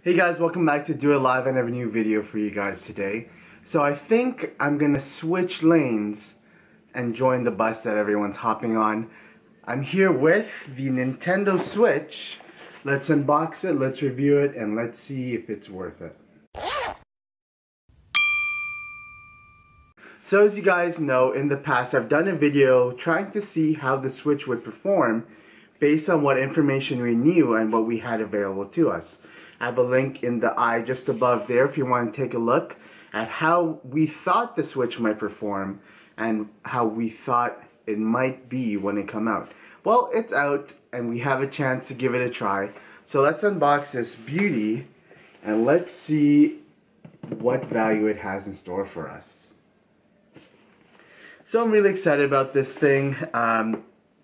Hey guys, welcome back to Do It Live. I have a new video for you guys today. So I think I'm gonna switch lanes and join the bus that everyone's hopping on. I'm here with the Nintendo Switch. Let's unbox it, let's review it, and let's see if it's worth it. So as you guys know, in the past I've done a video trying to see how the Switch would perform based on what information we knew and what we had available to us. I have a link in the eye just above there if you want to take a look at how we thought the Switch might perform and how we thought it might be when it come out. Well, it's out and we have a chance to give it a try. So let's unbox this beauty and let's see what value it has in store for us. So I'm really excited about this thing.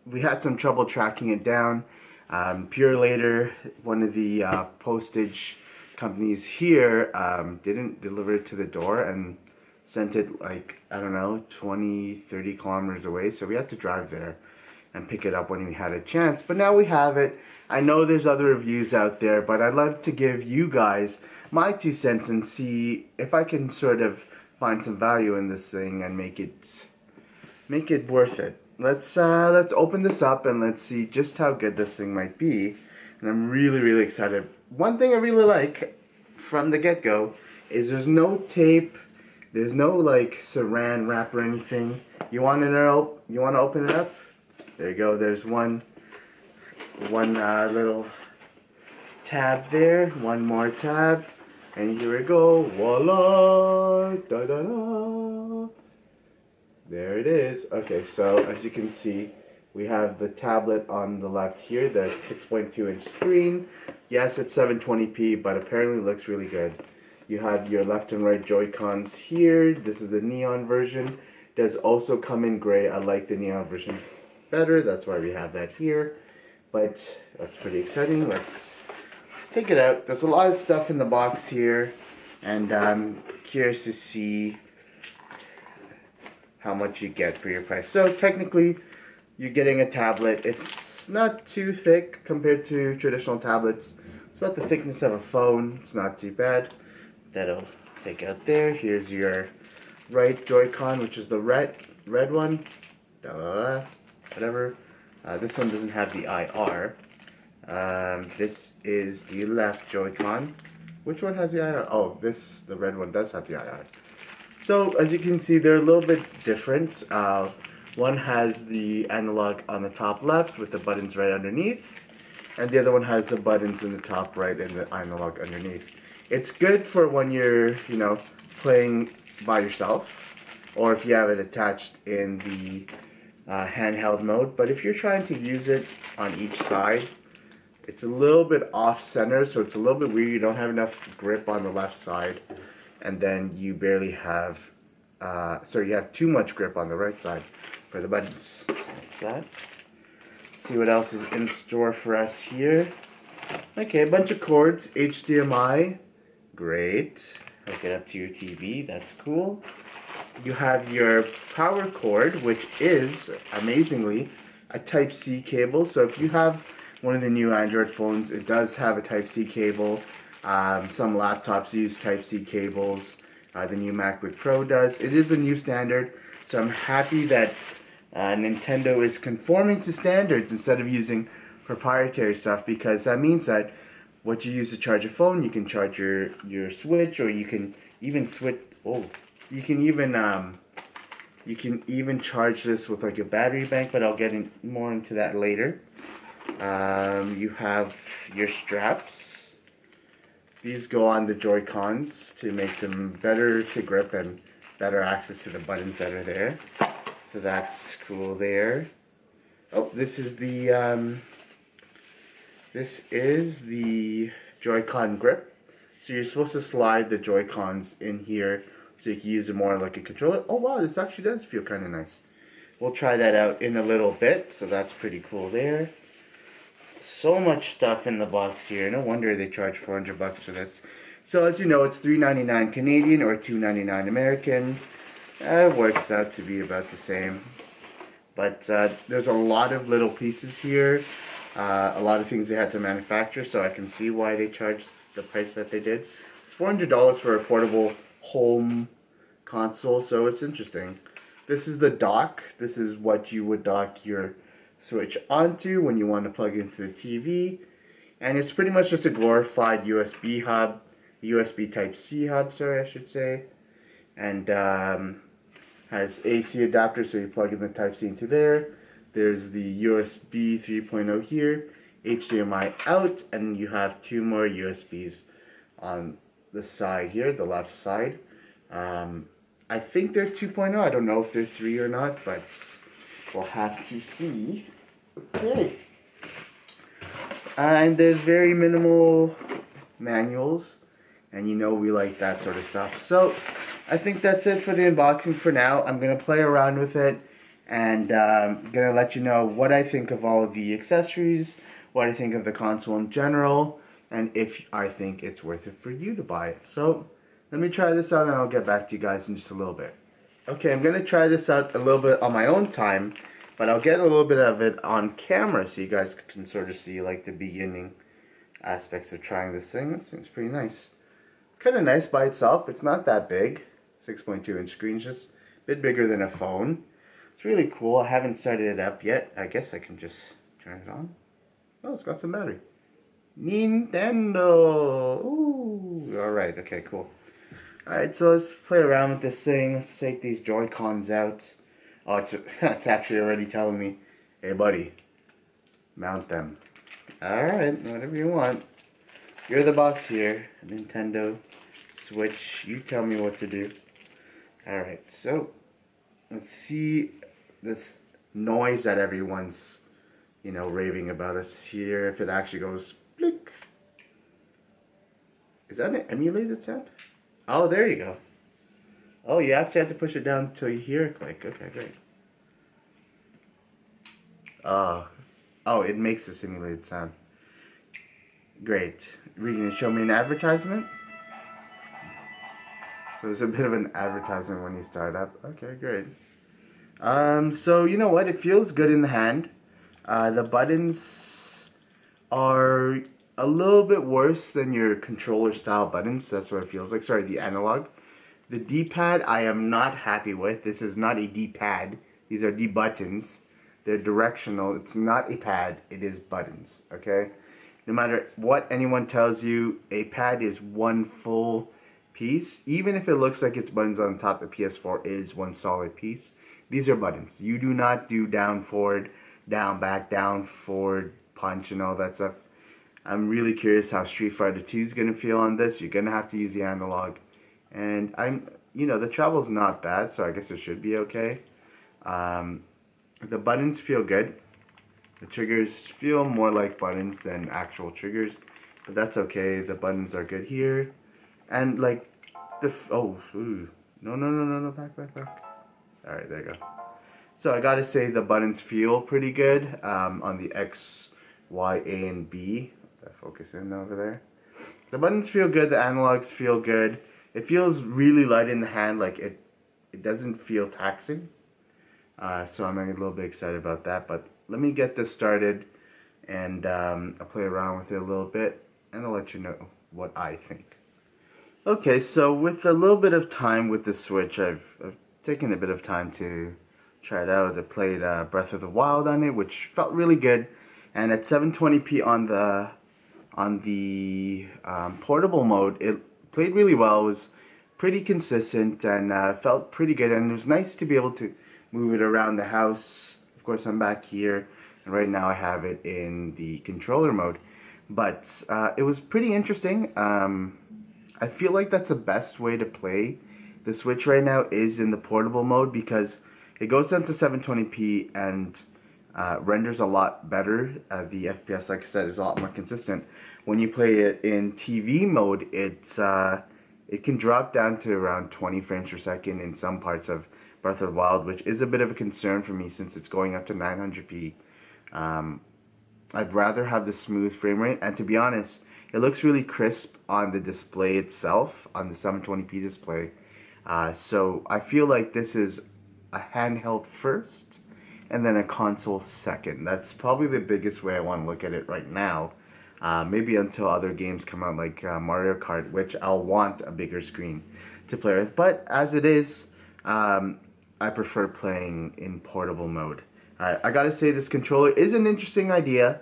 We had some trouble tracking it down. Purelator, one of the postage companies here, didn't deliver it to the door and sent it like, I don't know, 20-30 kilometers away. So we had to drive there and pick it up when we had a chance. But now we have it. I know there's other reviews out there, but I'd love to give you guys my 2 cents and see if I can sort of find some value in this thing and make it worth it. Let's open this up and let's see just how good this thing might be. And I'm really excited. One thing I really like from the get-go is there's no tape, there's no like saran wrap or anything. You want to open it up? There you go. There's one little tab there, one more tab, and here we go. Voila! Da da da! There it is. Okay, so as you can see, we have the tablet on the left here, the 6.2-inch screen. Yes, it's 720p, but apparently looks really good. You have your left and right Joy-Cons here. This is the neon version. Does also come in gray. I like the neon version better. That's why we have that here. But that's pretty exciting. Let's take it out. There's a lot of stuff in the box here, and I'm curious to see how much you get for your price. So technically, you're getting a tablet. It's not too thick compared to traditional tablets. It's about the thickness of a phone. It's not too bad. That'll take out there. Here's your right Joy-Con, which is the red one. Whatever. This one doesn't have the IR. This is the left Joy-Con. Which one has the IR? Oh, the red one does have the IR. So as you can see, they're a little bit different. One has the analog on the top left with the buttons right underneath, and the other one has the buttons in the top right and the analog underneath. It's good for when you're, playing by yourself, or if you have it attached in the handheld mode. But if you're trying to use it on each side, it's a little bit off center, so it's a little bit weird. You don't have enough grip on the left side, and then you barely have, you have too much grip on the right side for the buttons. So that's that. Let's see what else is in store for us here. Okay, a bunch of cords, HDMI, great. Hook it up to your TV, that's cool. You have your power cord, which is, amazingly, a Type-C cable. So if you have one of the new Android phones, it does have a Type-C cable. Some laptops use Type-C cables. The new MacBook Pro does. It is a new standard, so I'm happy that Nintendo is conforming to standards instead of using proprietary stuff, because that means that what you use to charge a phone, you can charge your Switch, or you can even switch. Oh, you can even charge this with like a battery bank, but I'll get more into that later. You have your straps. These go on the Joy-Cons to make them better to grip and better access to the buttons that are there. So that's cool there. Oh, this is the Joy-Con grip. So you're supposed to slide the Joy-Cons in here so you can use it more like a controller. Oh wow, this actually does feel kind of nice. We'll try that out in a little bit, so that's pretty cool there. So much stuff in the box here. No wonder they charge $400 for this. So as you know, it's $3.99 Canadian or $2.99 American. It works out to be about the same. But there's a lot of little pieces here. A lot of things they had to manufacture, so I can see why they charged the price that they did. It's $400 for a portable home console, so it's interesting. This is the dock. This is what you would dock your Switch onto when you want to plug into the TV. And it's pretty much just a glorified USB hub, USB Type-C hub, sorry, I should say. And has AC adapter, so you plug in the Type-C into there. There's the USB 3.0 here, HDMI out, and you have two more USBs on the side here, the left side. I think they're 2.0. I don't know if they're 3 or not, but we'll have to see. Okay. And there's very minimal manuals, and you know we like that sort of stuff. So I think that's it for the unboxing for now. I'm going to play around with it, and going to let you know what I think of all of the accessories, what I think of the console in general, and if I think it's worth it for you to buy it. So let me try this out, and I'll get back to you guys in just a little bit. Okay, I'm going to try this out a little bit on my own time, but I'll get a little bit of it on camera so you guys can sort of see like the beginning aspects of trying this thing. This thing's pretty nice. It's kind of nice by itself. It's not that big. 6.2-inch screen, just a bit bigger than a phone. It's really cool. I haven't started it up yet. I guess I can just turn it on. Oh, it's got some battery. Nintendo! Ooh, alright, okay, cool. Alright, so let's play around with this thing. Let's take these Joy-Cons out. Oh, it's actually already telling me, hey buddy, mount them. Alright, whatever you want. You're the boss here. Nintendo Switch, you tell me what to do. Alright, so let's see this noise that everyone's, you know, raving about. Let's hear if it actually goes blick. Is that an emulated sound? Oh, there you go. Oh, you actually have to push it down until you hear it click. Okay, great. Oh, it makes a simulated sound. Great. Are you going to show me an advertisement? So there's a bit of an advertisement when you start up. Okay, great. So you know what? It feels good in the hand. The buttons are a little bit worse than your controller style buttons. That's what it feels like. Sorry, the analog. The D-pad I am not happy with. This is not a D-pad. These are D-buttons. They're directional. It's not a pad. It is buttons. Okay? No matter what anyone tells you, a pad is one full piece. Even if it looks like it's buttons on top, the PS4 is one solid piece. These are buttons. You do not do down, forward, down, back, down, forward, punch, and all that stuff. I'm really curious how Street Fighter 2 is going to feel on this. You're going to have to use the analog. And you know, the travel's not bad, so I guess it should be okay. The buttons feel good. The triggers feel more like buttons than actual triggers, but that's okay. The buttons are good here. And like no, back. Alright, there you go. So I gotta say the buttons feel pretty good on the X, Y, A, and B. That focus in over there. The buttons feel good, the analogs feel good. It feels really light in the hand, like it doesn't feel taxing. So I'm a little bit excited about that, but let me get this started and I'll play around with it a little bit and I'll let you know what I think. Okay, so with a little bit of time with the Switch, I've taken a bit of time to try it out. I played Breath of the Wild on it, which felt really good, and at 720p on the portable mode, it played really well. It was pretty consistent and felt pretty good, and it was nice to be able to move it around the house. Of course, I'm back here, and right now I have it in the controller mode, but it was pretty interesting. I feel like that's the best way to play the Switch right now is in the portable mode, because it goes down to 720p and renders a lot better. The FPS, like I said, is a lot more consistent. When you play it in TV mode, it can drop down to around 20 frames per second in some parts of Breath of the Wild, which is a bit of a concern for me since it's going up to 900p. I'd rather have the smooth frame rate, and to be honest, it looks really crisp on the display itself, on the 720p display. So I feel like this is a handheld first, and then a console second. That's probably the biggest way I want to look at it right now. Maybe until other games come out like Mario Kart, which I'll want a bigger screen to play with. But as it is, I prefer playing in portable mode. I gotta say, this controller is an interesting idea.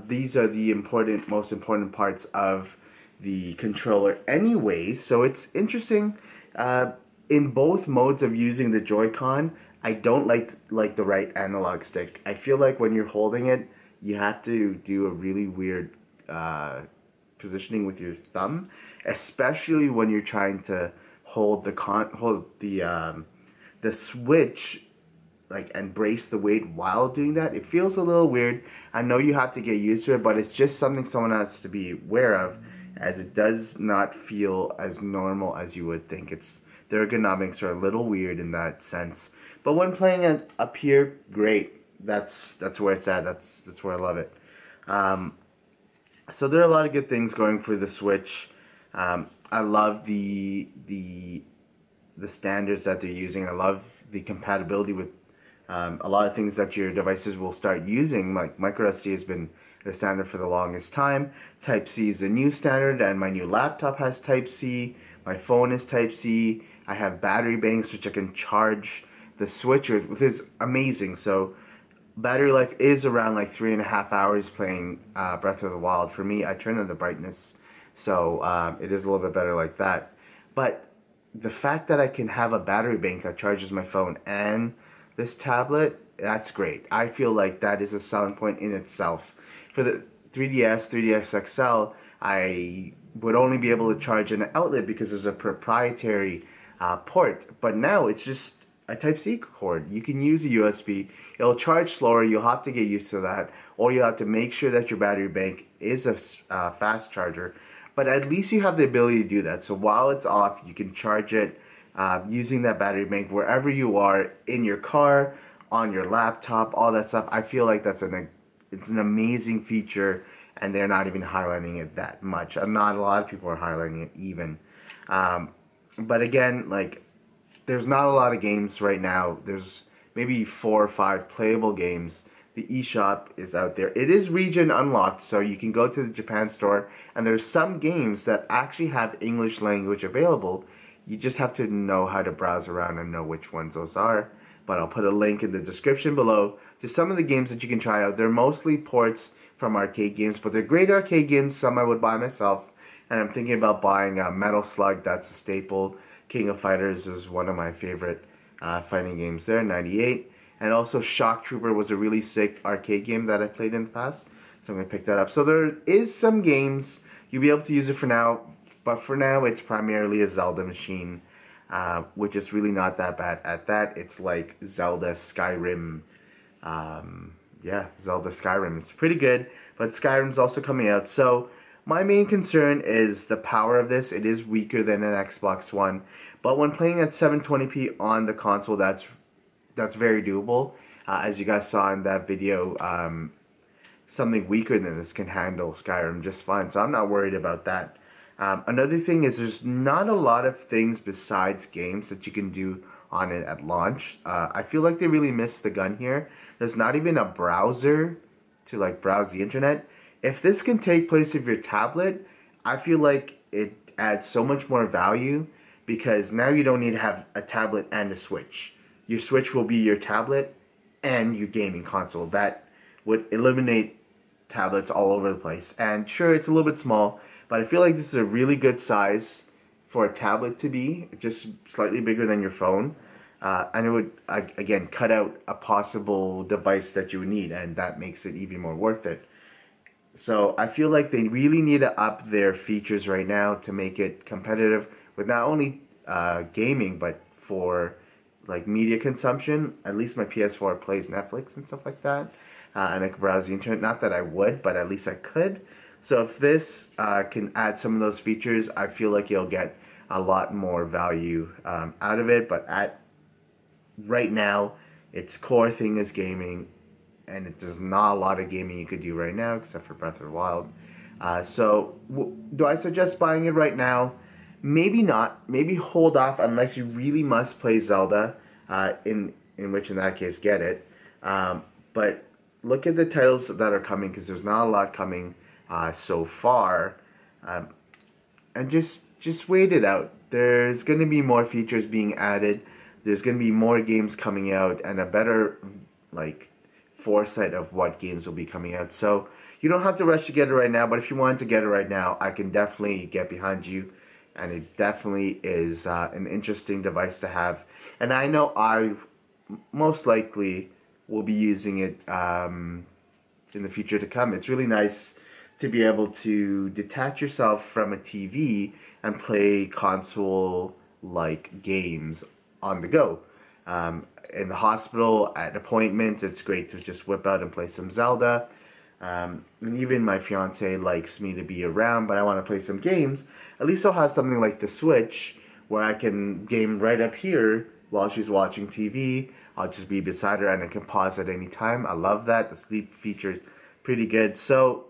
These are the most important parts of the controller anyway, so it's interesting. In both modes of using the Joy-Con, I don't like the right analog stick. I feel like when you're holding it, you have to do a really weird positioning with your thumb, especially when you're trying to hold the Switch like and brace the weight while doing that. It feels a little weird. I know you have to get used to it, but it's just something someone has to be aware of, as it does not feel as normal as you would think. The ergonomics are a little weird in that sense. But when playing it up here, great. That's where it's at. That's where I love it. So there are a lot of good things going for the Switch. I love the standards that they're using. I love the compatibility with a lot of things that your devices will start using. Like microSD has been the standard for the longest time. Type-C is a new standard, and my new laptop has Type-C. My phone is Type-C. I have battery banks which I can charge the Switch with, which is amazing. So battery life is around like 3.5 hours playing Breath of the Wild. For me, I turn on the brightness, so it is a little bit better like that. But the fact that I can have a battery bank that charges my phone and this tablet, that's great. I feel like that is a selling point in itself. For the 3DS, 3DS XL, I would only be able to charge an outlet because there's a proprietary port. But now it's just a Type-C cord. You can use a USB. It'll charge slower. You'll have to get used to that. Or you'll have to make sure that your battery bank is a fast charger. But at least you have the ability to do that. So while it's off, you can charge it using that battery bank wherever you are, in your car, on your laptop, all that stuff. I feel like it's an amazing feature, and they're not even highlighting it that much. Not a lot of people are highlighting it even. But again, like, there's not a lot of games right now. There's maybe 4 or 5 playable games. The eShop is out there. It is region unlocked, so you can go to the Japan store, and there's some games that actually have English language available. You just have to know how to browse around and know which ones those are. But I'll put a link in the description below to some of the games that you can try out. They're mostly ports from arcade games, but they're great arcade games. Some I would buy myself, and I'm thinking about buying Metal Slug. That's a staple. King of Fighters is one of my favorite fighting games there, 98. And also Shock Trooper was a really sick arcade game that I played in the past, so I'm going to pick that up. So there is some games. You'll be able to use it for now, but for now it's primarily a Zelda machine, which is really not that bad at that. It's like Zelda Skyrim. Yeah, Zelda Skyrim. It's pretty good, but Skyrim's also coming out. So my main concern is the power of this. It is weaker than an Xbox One, but when playing at 720p on the console, that's very doable. As you guys saw in that video, something weaker than this can handle Skyrim just fine, so I'm not worried about that. Another thing is there's not a lot of things besides games that you can do on it at launch. I feel like they really missed the gun here. There's not even a browser to like browse the internet. If this can take place of your tablet, I feel like it adds so much more value, because now you don't need to have a tablet and a Switch. Your Switch will be your tablet and your gaming console. That would eliminate tablets all over the place. And sure, it's a little bit small, but I feel like this is a really good size for a tablet to be, just slightly bigger than your phone. And it would, again, cut out a possible device that you would need, and that makes it even more worth it. So I feel like they really need to up their features right now to make it competitive with not only gaming, but for like media consumption. At least my PS4 plays Netflix and stuff like that, and I can browse the internet. Not that I would, but at least I could. So if this can add some of those features, I feel like you'll get a lot more value out of it. But right now, its core thing is gaming, and there's not a lot of gaming you could do right now except for Breath of the Wild. So do I suggest buying it right now? Maybe not. Maybe hold off unless you really must play Zelda, in which in that case get it. But look at the titles that are coming, because there's not a lot coming so far, and just wait it out. There's going to be more features being added. There's going to be more games coming out, and a better like foresight of what games will be coming out. So you don't have to rush to get it right now, but if you want to get it right now, I can definitely get behind you, and it definitely is an interesting device to have. And I know I most likely will be using it in the future to come. It's really nice to be able to detach yourself from a TV and play console-like games on the go. In the hospital, at appointments, it's great to just whip out and play some Zelda. And even my fiance likes me to be around, but I want to play some games. At least I'll have something like the Switch where I can game right up here while she's watching TV. I'll just be beside her and I can pause at any time. I love that. The sleep feature is pretty good. So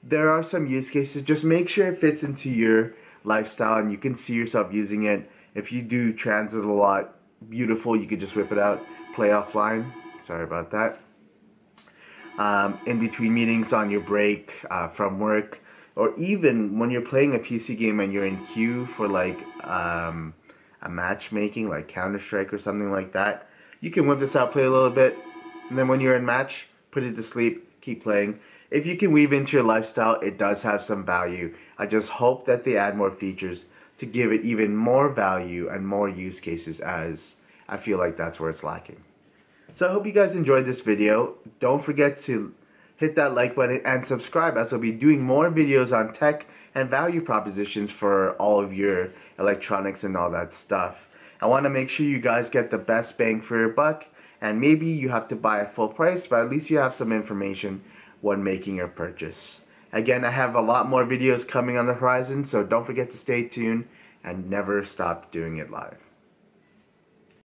there are some use cases. Just make sure it fits into your lifestyle and you can see yourself using it. If you do transit a lot, beautiful, you could just whip it out, play offline. Sorry about that. In between meetings, on your break from work, or even when you're playing a PC game and you're in queue for like a matchmaking, like Counter-Strike or something like that, you can whip this out, play a little bit, and then when you're in match, put it to sleep, keep playing. If you can weave into your lifestyle, it does have some value. I just hope that they add more features to give it even more value and more use cases, as I feel like that's where it's lacking. So I hope you guys enjoyed this video. Don't forget to hit that like button and subscribe, as I'll be doing more videos on tech and value propositions for all of your electronics and all that stuff. I want to make sure you guys get the best bang for your buck, and maybe you have to buy at full price, but at least you have some information when making your purchase. Again, I have a lot more videos coming on the horizon, so don't forget to stay tuned and never stop doing it live.